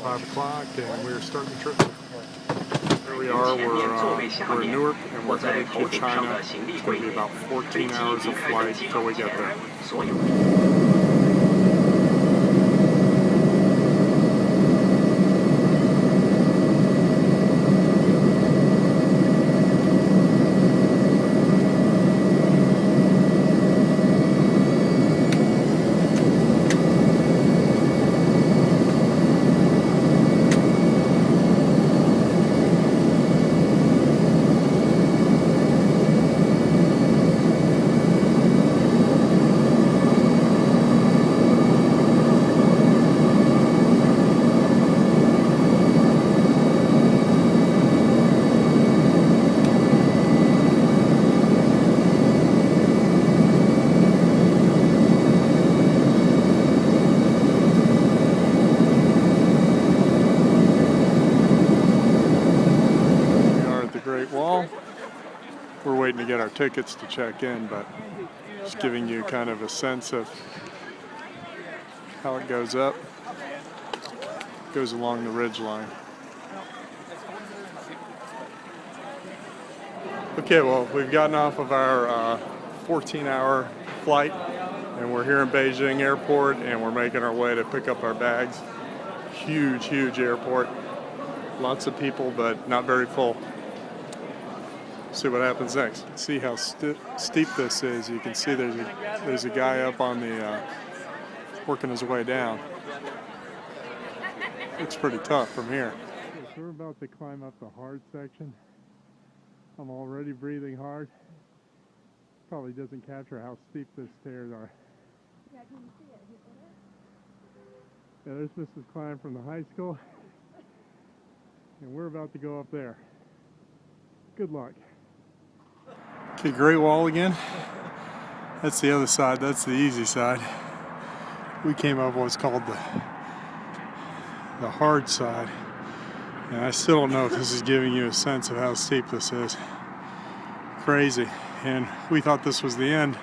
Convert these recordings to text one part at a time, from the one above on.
5 o'clock and we're starting the trip. Here we are, we're in Newark and we're headed to China. It's going to be about 14 hours of flight till we get there. Great Wall. We're waiting to get our tickets to check in, but just giving you kind of a sense of how it goes up. It goes along the ridge line. Okay, well, we've gotten off of our 14-hour flight and we're here in Beijing Airport and we're making our way to pick up our bags. Huge, huge airport. Lots of people, but not very full. See what happens next. See how steep this is. You can see there's a guy up on the working his way down. It's pretty tough from here. So we're about to climb up the hard section. I'm already breathing hard. Probably doesn't capture how steep the stairs are. Yeah, can you see it? Yeah, there's Mrs. Klein from the high school. And we're about to go up there. Good luck. Okay, Great Wall again. That's the other side, that's the easy side. We came up what's called the hard side. And I still don't know if this is giving you a sense of how steep this is. Crazy. And we thought this was the end.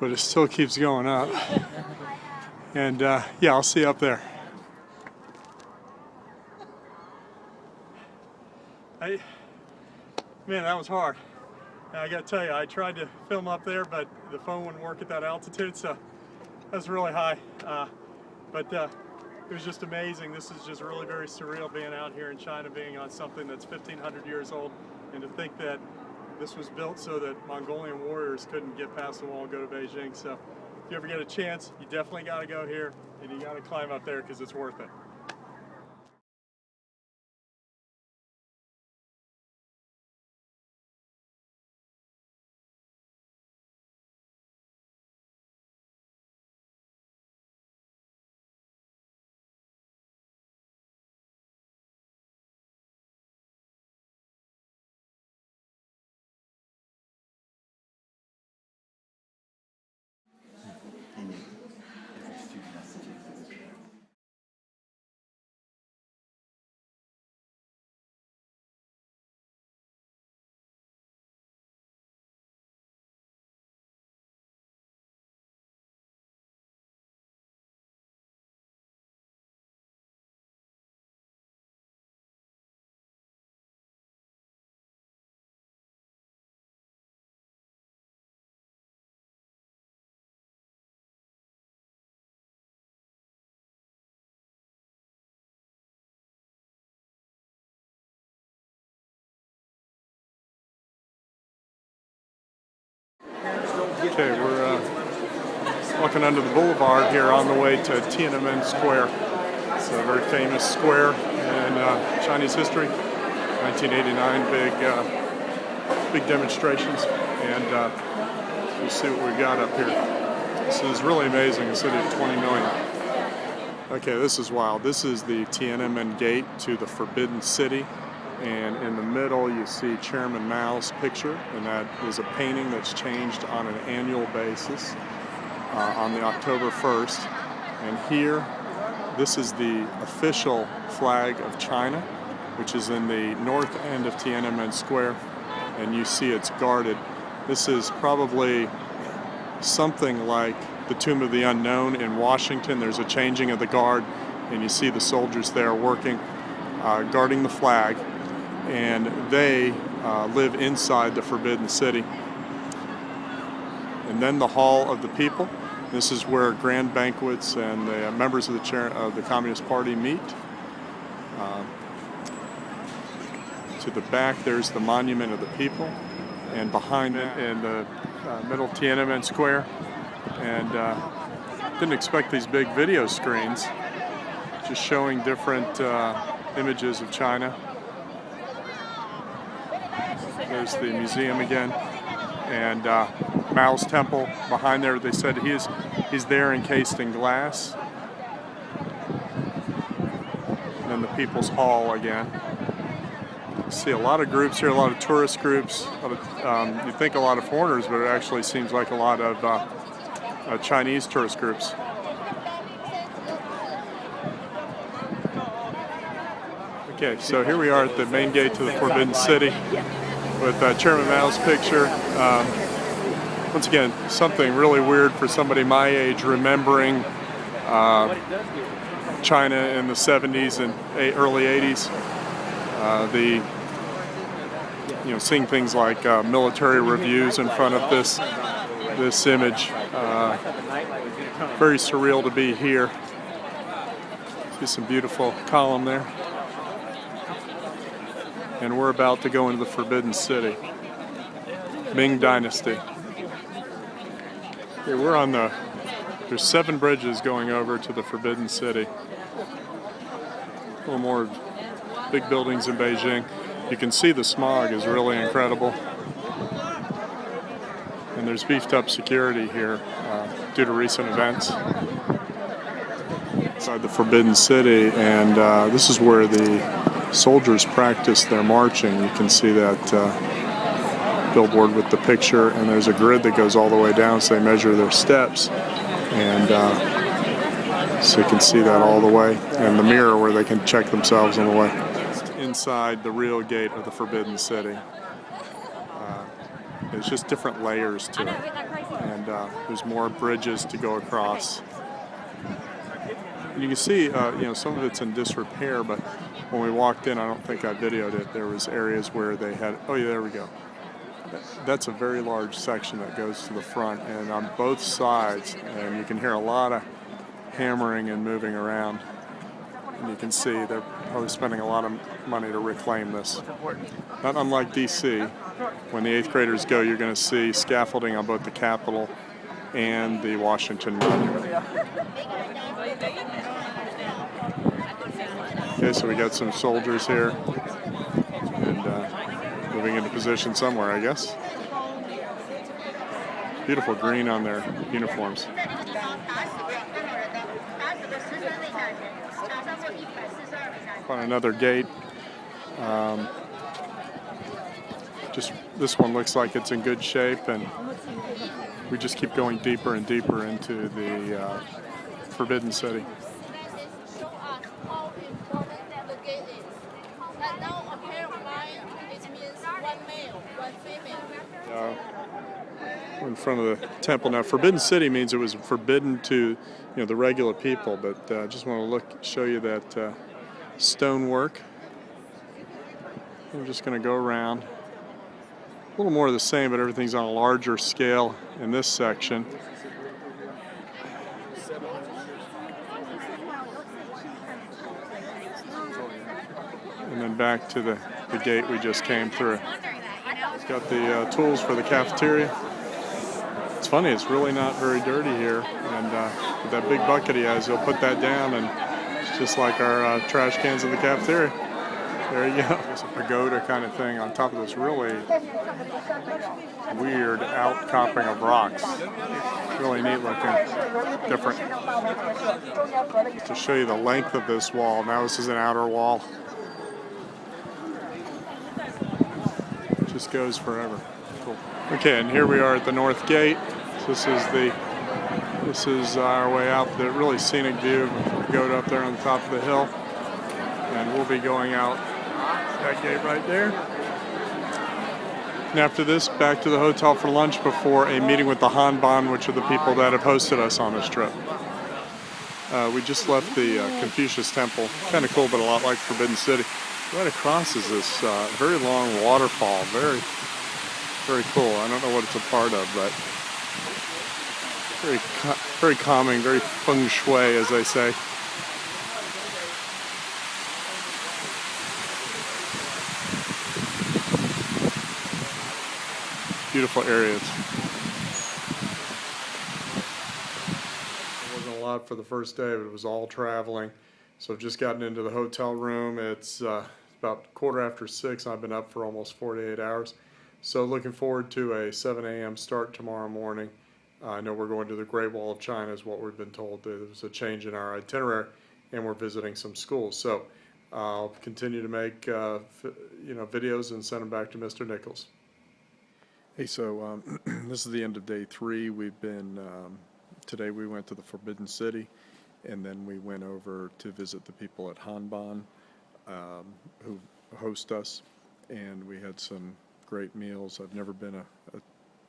But it still keeps going up. And yeah, I'll see you up there. Man, that was hard. I gotta tell you, I tried to film up there, but the phone wouldn't work at that altitude, so that's really high. But it was just amazing. This is just really very surreal being out here in China, being on something that's 1,500 years old, and to think that this was built so that Mongolian warriors couldn't get past the wall and go to Beijing. So if you ever get a chance, you definitely gotta go here, and you gotta climb up there because it's worth it. Okay, we're walking under the boulevard here on the way to Tiananmen Square. It's a very famous square in Chinese history. 1989, big demonstrations, and you see what we got up here. This is really amazing, a city of 20 million. Okay, this is wild. This is the Tiananmen Gate to the Forbidden City. And in the middle you see Chairman Mao's picture, and that is a painting that's changed on an annual basis on the October 1st. And here, this is the official flag of China, which is in the north end of Tiananmen Square, and you see it's guarded. This is probably something like the Tomb of the Unknown in Washington. There's a changing of the guard, and you see the soldiers there working, guarding the flag, and they live inside the Forbidden City. And then the Hall of the People. This is where grand banquets and the members of the Communist Party meet. To the back, there's the Monument of the People, and behind it, in the middle, Tiananmen Square. And didn't expect these big video screens, just showing different images of China. There's the museum again, and Mao's temple behind there. They said he's there encased in glass. And then the People's Hall again. You see a lot of groups here, a lot of tourist groups. You think a lot of foreigners, but it actually seems like a lot of Chinese tourist groups. Okay, so here we are at the main gate to the Forbidden City with Chairman Mao's picture. Once again, something really weird for somebody my age, remembering China in the 70s and early 80s. Seeing things like military reviews in front of this image. Very surreal to be here. See some beautiful column there. And we're about to go into the Forbidden City. Ming Dynasty. Okay, we're on there's 7 bridges going over to the Forbidden City. A little more big buildings in Beijing. You can see the smog is really incredible. And there's beefed up security here due to recent events. Inside the Forbidden City, and this is where the soldiers practice their marching. You can see that billboard with the picture, and there's a grid that goes all the way down, so they measure their steps. And so you can see that all the way, and the mirror where they can check themselves on the way. Inside the real gate of the Forbidden City. There's just different layers to it, and there's more bridges to go across. And you can see, some of it's in disrepair, but when we walked in, I don't think I videoed it, there was areas where they had, oh yeah, there we go. That's a very large section that goes to the front, and on both sides, and you can hear a lot of hammering and moving around. And you can see they're probably spending a lot of money to reclaim this. Not unlike DC, when the 8th graders go, you're going to see scaffolding on both the Capitol and the Washington Monument. Okay, so we got some soldiers here, and moving into position somewhere, I guess. Beautiful green on their uniforms. On another gate. Just this one looks like it's in good shape, and we just keep going deeper and deeper into the Forbidden City. In front of the temple now. Forbidden City means it was forbidden to the regular people, but I just want to show you that stonework. I'm just going to go around. A little more of the same, but everything's on a larger scale in this section. And then back to the gate we just came through. It's got the tools for the cafeteria. It's funny, it's really not very dirty here, and with that big bucket he has, he'll put that down, and it's just like our trash cans in the cafeteria. There you go. It's a pagoda kind of thing on top of this really weird outcropping of rocks. Really neat looking, different. To show you the length of this wall, now this is an outer wall. It just goes forever. Cool. Okay, and here we are at the North Gate. This is our way out. The really scenic view of the pagoda up there on the top of the hill. And we'll be going out that gate right there. And after this, back to the hotel for lunch before a meeting with the Hanban, which are the people that have hosted us on this trip. We just left the Confucius Temple. Kind of cool, but a lot like Forbidden City. Right across is this very long waterfall. Very, very cool. I don't know what it's a part of, but very calming, very feng shui, as they say. Beautiful areas. It wasn't a lot for the first day, but it was all traveling. So I've just gotten into the hotel room. It's about 6:15. I've been up for almost 48 hours. So looking forward to a 7 a.m. start tomorrow morning. I know we're going to the Great Wall of China is what we've been told. There's a change in our itinerary, and we're visiting some schools. So I'll continue to make videos and send them back to Mr. Nichols. Hey, so this is the end of day 3. We've been today we went to the Forbidden City, and then we went over to visit the people at Hanban who host us, and we had some great meals. I've never been a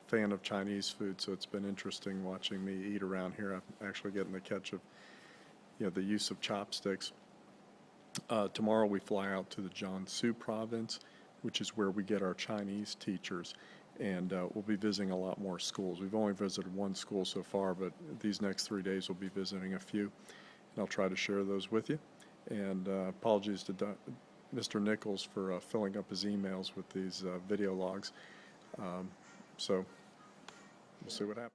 fan of Chinese food, so it's been interesting watching me eat around here. I'm actually getting the catch of the use of chopsticks. Tomorrow we fly out to the Jiangsu province, which is where we get our Chinese teachers, and we'll be visiting a lot more schools. We've only visited one school so far, but these next 3 days we'll be visiting a few, and I'll try to share those with you. And apologies to Mr. Nichols for filling up his emails with these video logs. So we'll see what happens.